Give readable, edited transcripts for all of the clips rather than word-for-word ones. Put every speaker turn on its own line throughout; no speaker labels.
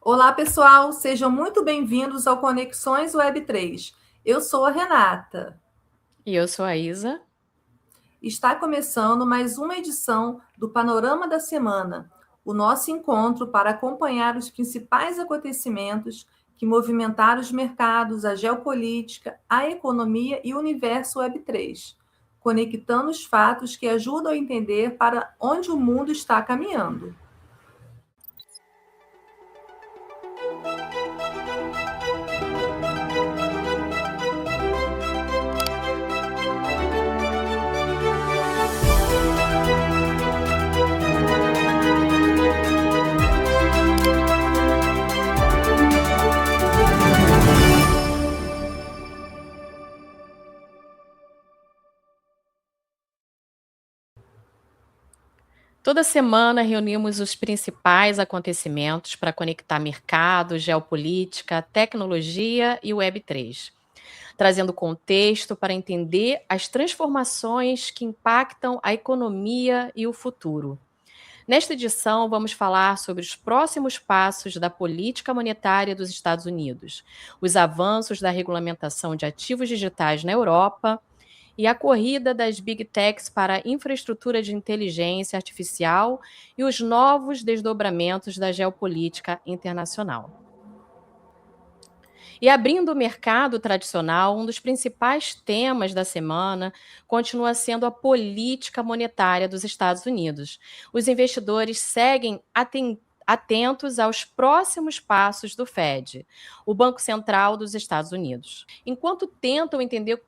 Olá, pessoal, sejam muito bem-vindos ao Conexões Web3. Eu sou a Renata.
E eu sou a Isa.
Está começando mais uma edição do Panorama da Semana, o nosso encontro para acompanhar os principais acontecimentos que movimentaram os mercados, a geopolítica, a economia e o universo Web3, conectando os fatos que ajudam a entender para onde o mundo está caminhando.
Toda semana reunimos os principais acontecimentos para conectar mercado, geopolítica, tecnologia e Web3, trazendo contexto para entender as transformações que impactam a economia e o futuro. Nesta edição, vamos falar sobre os próximos passos da política monetária dos Estados Unidos, os avanços da regulamentação de ativos digitais na Europa e a corrida das Big Techs para a infraestrutura de inteligência artificial e os novos desdobramentos da geopolítica internacional. E abrindo o mercado tradicional, um dos principais temas da semana continua sendo a política monetária dos Estados Unidos. Os investidores seguem atentos aos próximos passos do Fed, o Banco Central dos Estados Unidos. Enquanto tentam entender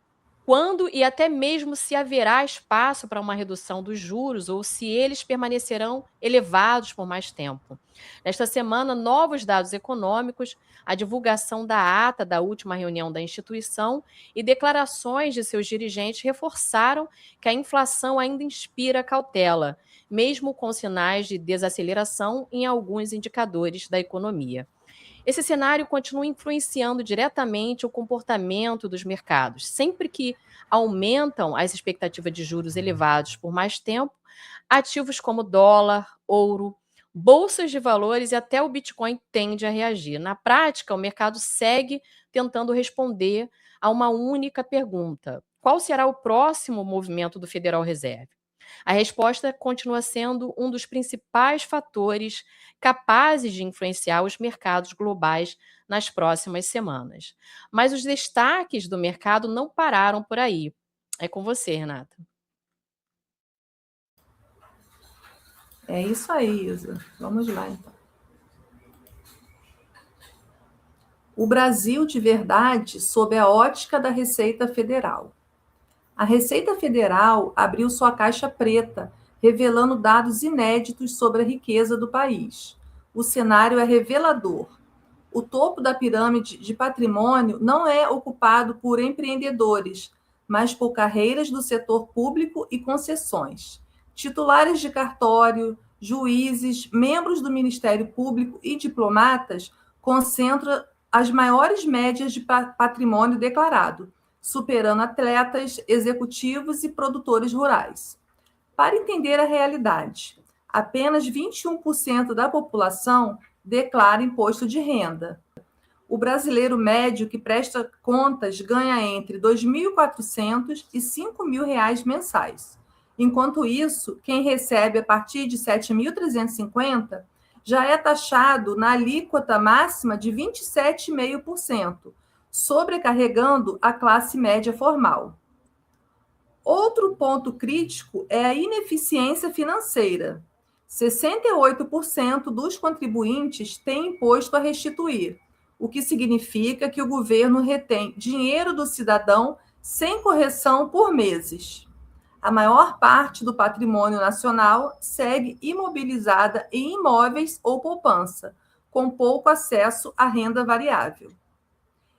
quando e até mesmo se haverá espaço para uma redução dos juros ou se eles permanecerão elevados por mais tempo. Nesta semana, novos dados econômicos, a divulgação da ata da última reunião da instituição e declarações de seus dirigentes reforçaram que a inflação ainda inspira cautela, mesmo com sinais de desaceleração em alguns indicadores da economia. Esse cenário continua influenciando diretamente o comportamento dos mercados. Sempre que aumentam as expectativas de juros elevados por mais tempo, ativos como dólar, ouro, bolsas de valores e até o Bitcoin tendem a reagir. Na prática, o mercado segue tentando responder a uma única pergunta: qual será o próximo movimento do Federal Reserve? A resposta continua sendo um dos principais fatores capazes de influenciar os mercados globais nas próximas semanas. Mas os destaques do mercado não pararam por aí. É com você, Renata.
É isso aí, Isa. Vamos lá, então. O Brasil de verdade sob a ótica da Receita Federal. A Receita Federal abriu sua caixa preta, revelando dados inéditos sobre a riqueza do país. O cenário é revelador. O topo da pirâmide de patrimônio não é ocupado por empreendedores, mas por carreiras do setor público e concessões. Titulares de cartório, juízes, membros do Ministério Público e diplomatas concentram as maiores médias de patrimônio declarado, superando atletas, executivos e produtores rurais. Para entender a realidade, apenas 21% da população declara imposto de renda. O brasileiro médio que presta contas ganha entre R$ 2.400 e R$ 5.000 mensais. Enquanto isso, quem recebe a partir de R$ 7.350 já é taxado na alíquota máxima de 27,5%, sobrecarregando a classe média formal. Outro ponto crítico é a ineficiência financeira. 68% dos contribuintes têm imposto a restituir, o que significa que o governo retém dinheiro do cidadão sem correção por meses. A maior parte do patrimônio nacional segue imobilizada em imóveis ou poupança, com pouco acesso à renda variável.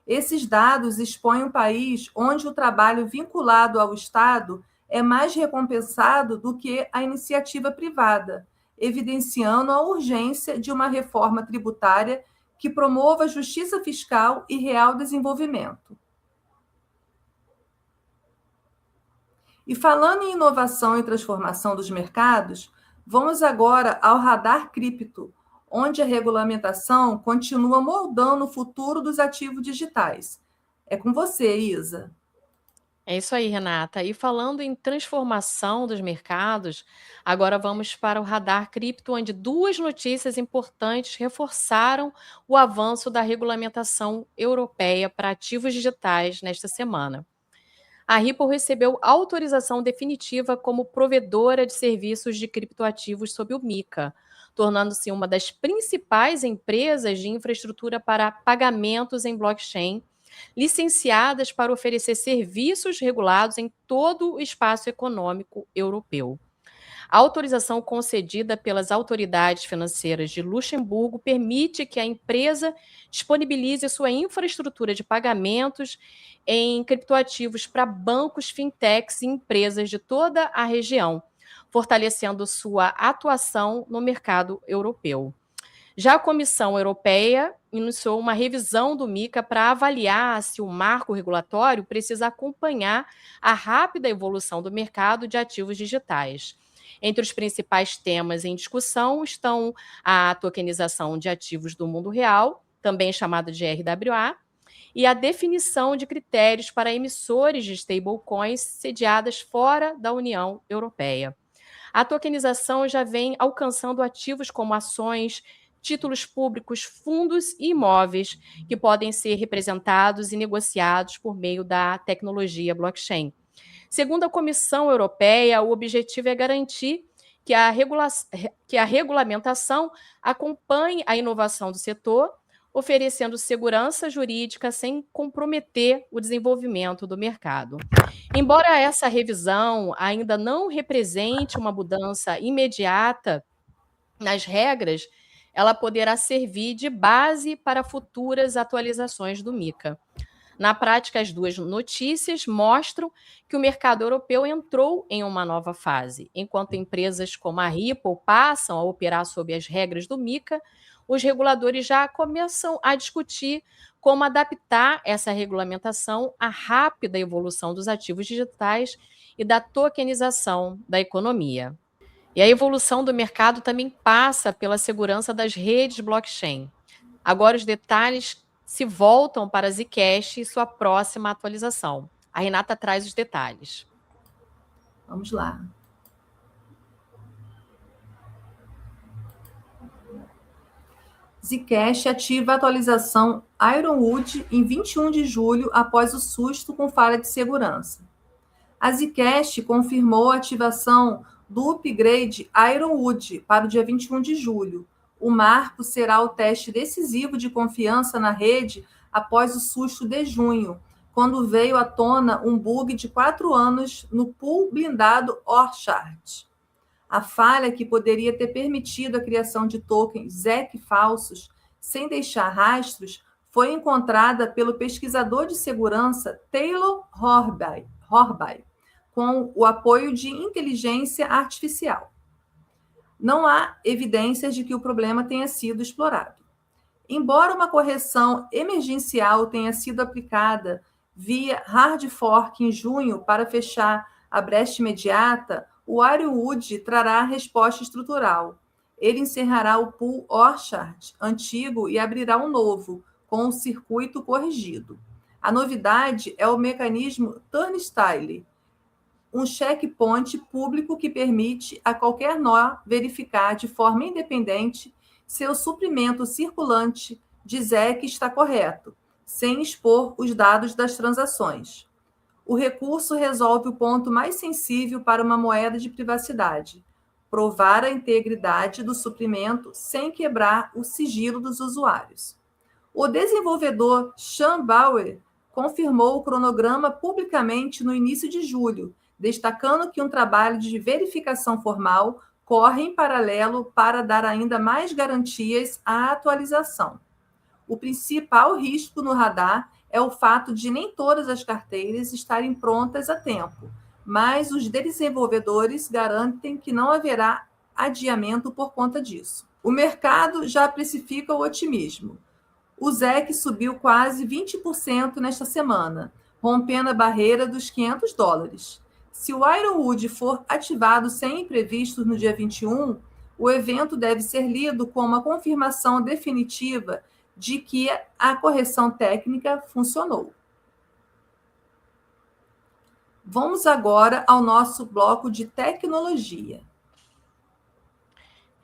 Esses dados expõem um país onde o trabalho vinculado ao Estado é mais recompensado do que a iniciativa privada, evidenciando a urgência de uma reforma tributária que promova justiça fiscal e real desenvolvimento. E falando em inovação e transformação dos mercados, vamos agora ao radar cripto, onde a regulamentação continua moldando o futuro dos ativos digitais. É com você, Isa.
É isso aí, Renata. E falando em transformação dos mercados, agora vamos para o radar cripto, onde duas notícias importantes reforçaram o avanço da regulamentação europeia para ativos digitais nesta semana. A Ripple recebeu autorização definitiva como provedora de serviços de criptoativos sob o MiCA, tornando-se uma das principais empresas de infraestrutura para pagamentos em blockchain, licenciadas para oferecer serviços regulados em todo o espaço econômico europeu. A autorização concedida pelas autoridades financeiras de Luxemburgo permite que a empresa disponibilize sua infraestrutura de pagamentos em criptoativos para bancos, fintechs e empresas de toda a região, fortalecendo sua atuação no mercado europeu. Já a Comissão Europeia iniciou uma revisão do MiCA para avaliar se o marco regulatório precisa acompanhar a rápida evolução do mercado de ativos digitais. Entre os principais temas em discussão estão a tokenização de ativos do mundo real, também chamada de RWA, e a definição de critérios para emissores de stablecoins sediadas fora da União Europeia. A tokenização já vem alcançando ativos como ações, títulos públicos, fundos e imóveis que podem ser representados e negociados por meio da tecnologia blockchain. Segundo a Comissão Europeia, o objetivo é garantir que a regulamentação acompanhe a inovação do setor, oferecendo segurança jurídica sem comprometer o desenvolvimento do mercado. Embora essa revisão ainda não represente uma mudança imediata nas regras, ela poderá servir de base para futuras atualizações do MiCA. Na prática, as duas notícias mostram que o mercado europeu entrou em uma nova fase. Enquanto empresas como a Ripple passam a operar sob as regras do MiCA, os reguladores já começam a discutir como adaptar essa regulamentação à rápida evolução dos ativos digitais e da tokenização da economia. E a evolução do mercado também passa pela segurança das redes blockchain. Agora os detalhes se voltam para a Zcash e sua próxima atualização. A Renata traz os detalhes.
Vamos lá. Zcash ativa a atualização Ironwood em 21 de julho após o susto com falha de segurança. A Zcash confirmou a ativação do upgrade Ironwood para o dia 21 de julho. O marco será o teste decisivo de confiança na rede após o susto de junho, quando veio à tona um bug de 4 anos no pool blindado Orchard. A falha, que poderia ter permitido a criação de tokens ZEC falsos sem deixar rastros, foi encontrada pelo pesquisador de segurança Taylor Horby, com o apoio de inteligência artificial. Não há evidências de que o problema tenha sido explorado. Embora uma correção emergencial tenha sido aplicada via hard fork em junho para fechar a brecha imediata, o Ironwood trará resposta estrutural. Ele encerrará o pool Orchard antigo e abrirá um novo, com o circuito corrigido. A novidade é o mecanismo Turnstile, um checkpoint público que permite a qualquer nó verificar de forma independente se o suprimento circulante de ZEC está correto, sem expor os dados das transações. O recurso resolve o ponto mais sensível para uma moeda de privacidade: provar a integridade do suprimento sem quebrar o sigilo dos usuários. O desenvolvedor Sean Bauer confirmou o cronograma publicamente no início de julho, destacando que um trabalho de verificação formal corre em paralelo para dar ainda mais garantias à atualização. O principal risco no radar é o fato de nem todas as carteiras estarem prontas a tempo, mas os desenvolvedores garantem que não haverá adiamento por conta disso. O mercado já precifica o otimismo. O ZEC subiu quase 20% nesta semana, rompendo a barreira dos $500. Se o Ironwood for ativado sem imprevistos no dia 21, O evento deve ser lido como uma confirmação definitiva de que a correção técnica funcionou. Vamos agora ao nosso bloco de tecnologia.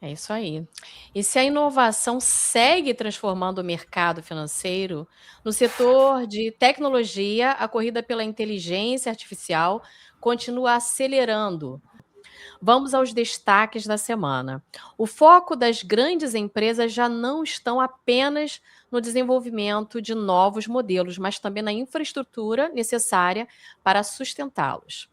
É isso aí. E se a inovação segue transformando o mercado financeiro, no setor de tecnologia, a corrida pela inteligência artificial continua acelerando. Vamos aos destaques da semana. O foco das grandes empresas já não estão apenas no desenvolvimento de novos modelos, mas também na infraestrutura necessária para sustentá-los.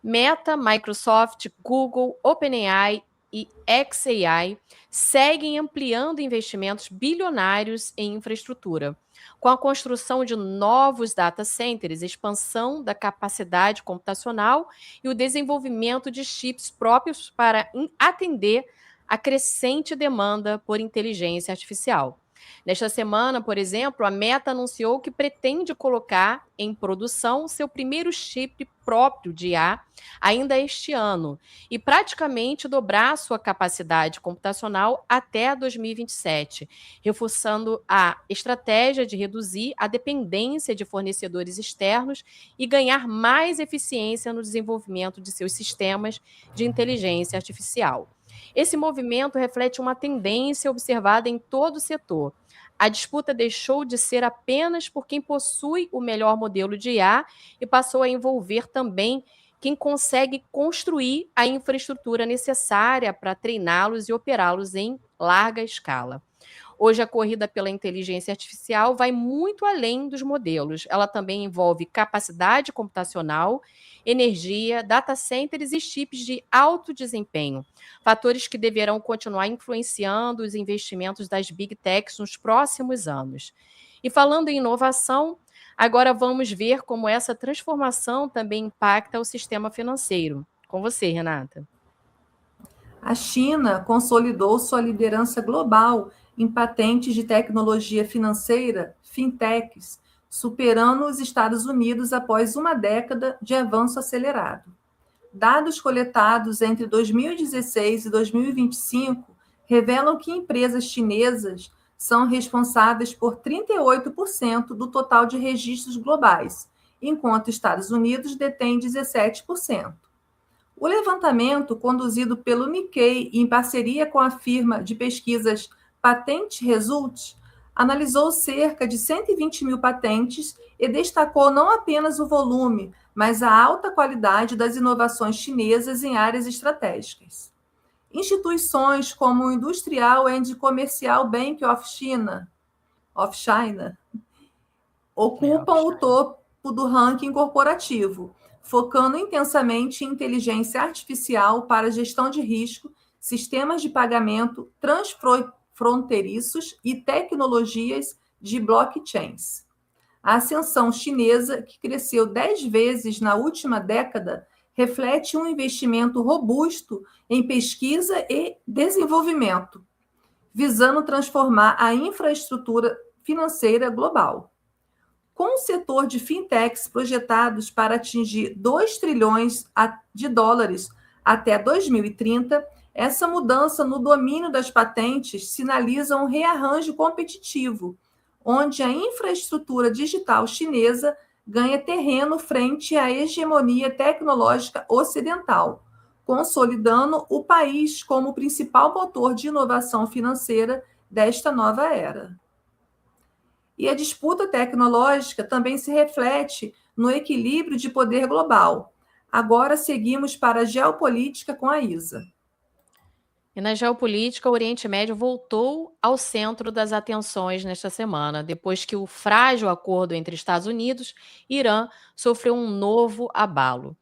Meta, Microsoft, Google, OpenAI e xAI seguem ampliando investimentos bilionários em infraestrutura, com a construção de novos data centers, expansão da capacidade computacional e o desenvolvimento de chips próprios para atender a crescente demanda por inteligência artificial. Nesta semana, por exemplo, a Meta anunciou que pretende colocar em produção seu primeiro chip próprio de IA ainda este ano e praticamente dobrar sua capacidade computacional até 2027, reforçando a estratégia de reduzir a dependência de fornecedores externos e ganhar mais eficiência no desenvolvimento de seus sistemas de inteligência artificial. Esse movimento reflete uma tendência observada em todo o setor. A disputa deixou de ser apenas por quem possui o melhor modelo de IA e passou a envolver também quem consegue construir a infraestrutura necessária para treiná-los e operá-los em larga escala. Hoje, a corrida pela inteligência artificial vai muito além dos modelos. Ela também envolve capacidade computacional, energia, data centers e chips de alto desempenho, fatores que deverão continuar influenciando os investimentos das Big Techs nos próximos anos. E falando em inovação, agora vamos ver como essa transformação também impacta o sistema financeiro. Com você, Renata.
A China consolidou sua liderança global em patentes de tecnologia financeira, fintechs, superando os Estados Unidos após uma década de avanço acelerado. Dados coletados entre 2016 e 2025 revelam que empresas chinesas são responsáveis por 38% do total de registros globais, enquanto Estados Unidos detém 17%. O levantamento, conduzido pelo Nikkei em parceria com a firma de pesquisas Patent Results, analisou cerca de 120 mil patentes e destacou não apenas o volume, mas a alta qualidade das inovações chinesas em áreas estratégicas. Instituições como o Industrial and Commercial Bank of China ocupam o topo do ranking corporativo, focando intensamente em inteligência artificial para gestão de risco, sistemas de pagamento transfronteiriços e tecnologias de blockchains. A ascensão chinesa, que cresceu 10 vezes na última década, reflete um investimento robusto em pesquisa e desenvolvimento, visando transformar a infraestrutura financeira global. Com o setor de fintechs projetados para atingir 2 trilhões de dólares até 2030, essa mudança no domínio das patentes sinaliza um rearranjo competitivo, onde a infraestrutura digital chinesa ganha terreno frente à hegemonia tecnológica ocidental, consolidando o país como o principal motor de inovação financeira desta nova era. E a disputa tecnológica também se reflete no equilíbrio de poder global. Agora seguimos para a geopolítica com a Isa.
E na geopolítica, o Oriente Médio voltou ao centro das atenções nesta semana, depois que o frágil acordo entre Estados Unidos e Irã sofreu um novo abalo.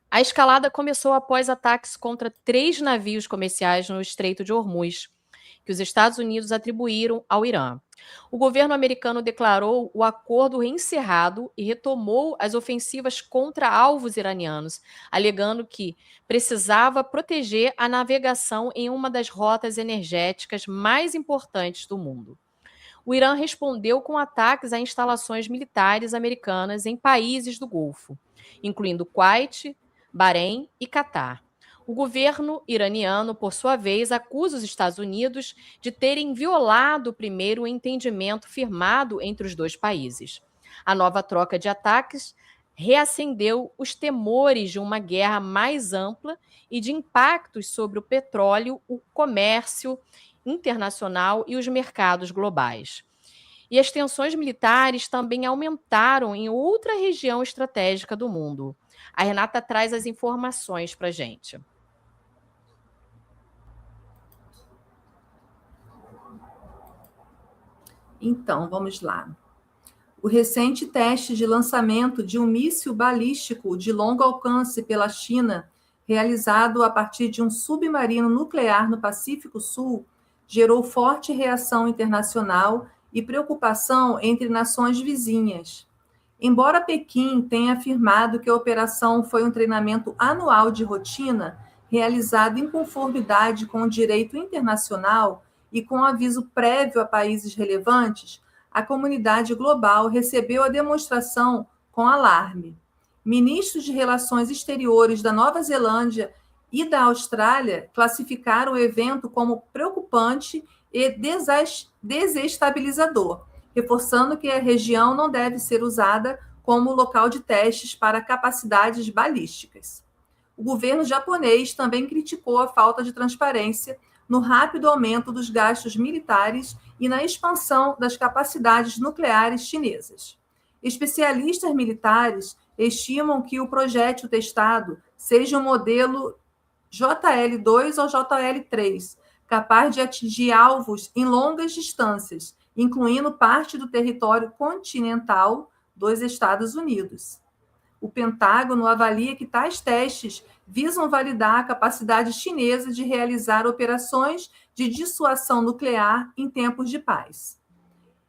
A escalada começou após ataques contra 3 navios comerciais no Estreito de Hormuz, que os Estados Unidos atribuíram ao Irã. O governo americano declarou o acordo encerrado e retomou as ofensivas contra alvos iranianos, alegando que precisava proteger a navegação em uma das rotas energéticas mais importantes do mundo. O Irã respondeu com ataques a instalações militares americanas em países do Golfo, incluindo Kuwait, Bahrein e Catar. O governo iraniano, por sua vez, acusa os Estados Unidos de terem violado o primeiro entendimento firmado entre os dois países. A nova troca de ataques reacendeu os temores de uma guerra mais ampla e de impactos sobre o petróleo, o comércio internacional e os mercados globais. E as tensões militares também aumentaram em outra região estratégica do mundo. A Renata traz as informações para a gente.
Então, vamos lá. O recente teste de lançamento de um míssil balístico de longo alcance pela China, realizado a partir de um submarino nuclear no Pacífico Sul, gerou forte reação internacional e preocupação entre nações vizinhas. Embora Pequim tenha afirmado que a operação foi um treinamento anual de rotina, realizado em conformidade com o direito internacional e com aviso prévio a países relevantes, a comunidade global recebeu a demonstração com alarme. Ministros de Relações Exteriores da Nova Zelândia e da Austrália classificaram o evento como preocupante e desestabilizador, reforçando que a região não deve ser usada como local de testes para capacidades balísticas. O governo japonês também criticou a falta de transparência no rápido aumento dos gastos militares e na expansão das capacidades nucleares chinesas. Especialistas militares estimam que o projétil testado seja um modelo JL2 ou JL3, capaz de atingir alvos em longas distâncias, incluindo parte do território continental dos Estados Unidos. O Pentágono avalia que tais testes visam validar a capacidade chinesa de realizar operações de dissuasão nuclear em tempos de paz.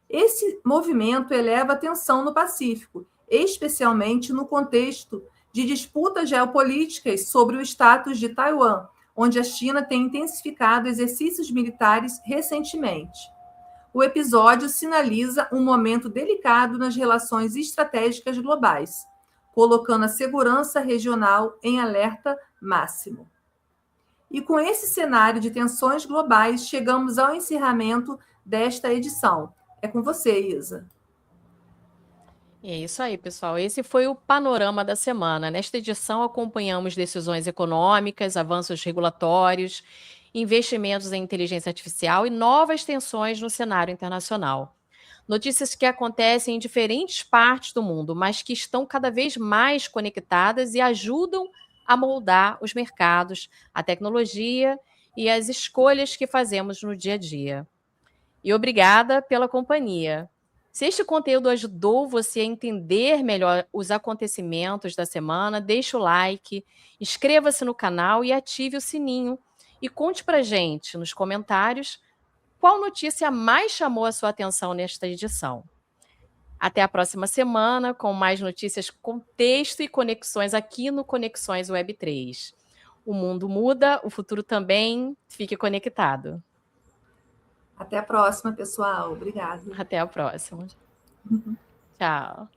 Esse movimento eleva a tensão no Pacífico, especialmente no contexto de disputas geopolíticas sobre o status de Taiwan, onde a China tem intensificado exercícios militares recentemente. O episódio sinaliza um momento delicado nas relações estratégicas globais, colocando a segurança regional em alerta máximo. E com esse cenário de tensões globais, chegamos ao encerramento desta edição. É com você, Isa.
É isso aí, pessoal. Esse foi o panorama da semana. Nesta edição, acompanhamos decisões econômicas, avanços regulatórios, investimentos em inteligência artificial e novas tensões no cenário internacional. Notícias que acontecem em diferentes partes do mundo, mas que estão cada vez mais conectadas e ajudam a moldar os mercados, a tecnologia e as escolhas que fazemos no dia a dia. E obrigada pela companhia. Se este conteúdo ajudou você a entender melhor os acontecimentos da semana, deixe o like, inscreva-se no canal e ative o sininho. E conte pra gente nos comentários qual notícia mais chamou a sua atenção nesta edição. Até a próxima semana com mais notícias, contexto e conexões aqui no Conexões Web 3. O mundo muda, o futuro também. Fique conectado.
Até a próxima, pessoal. Obrigada.
Até a próxima. Tchau.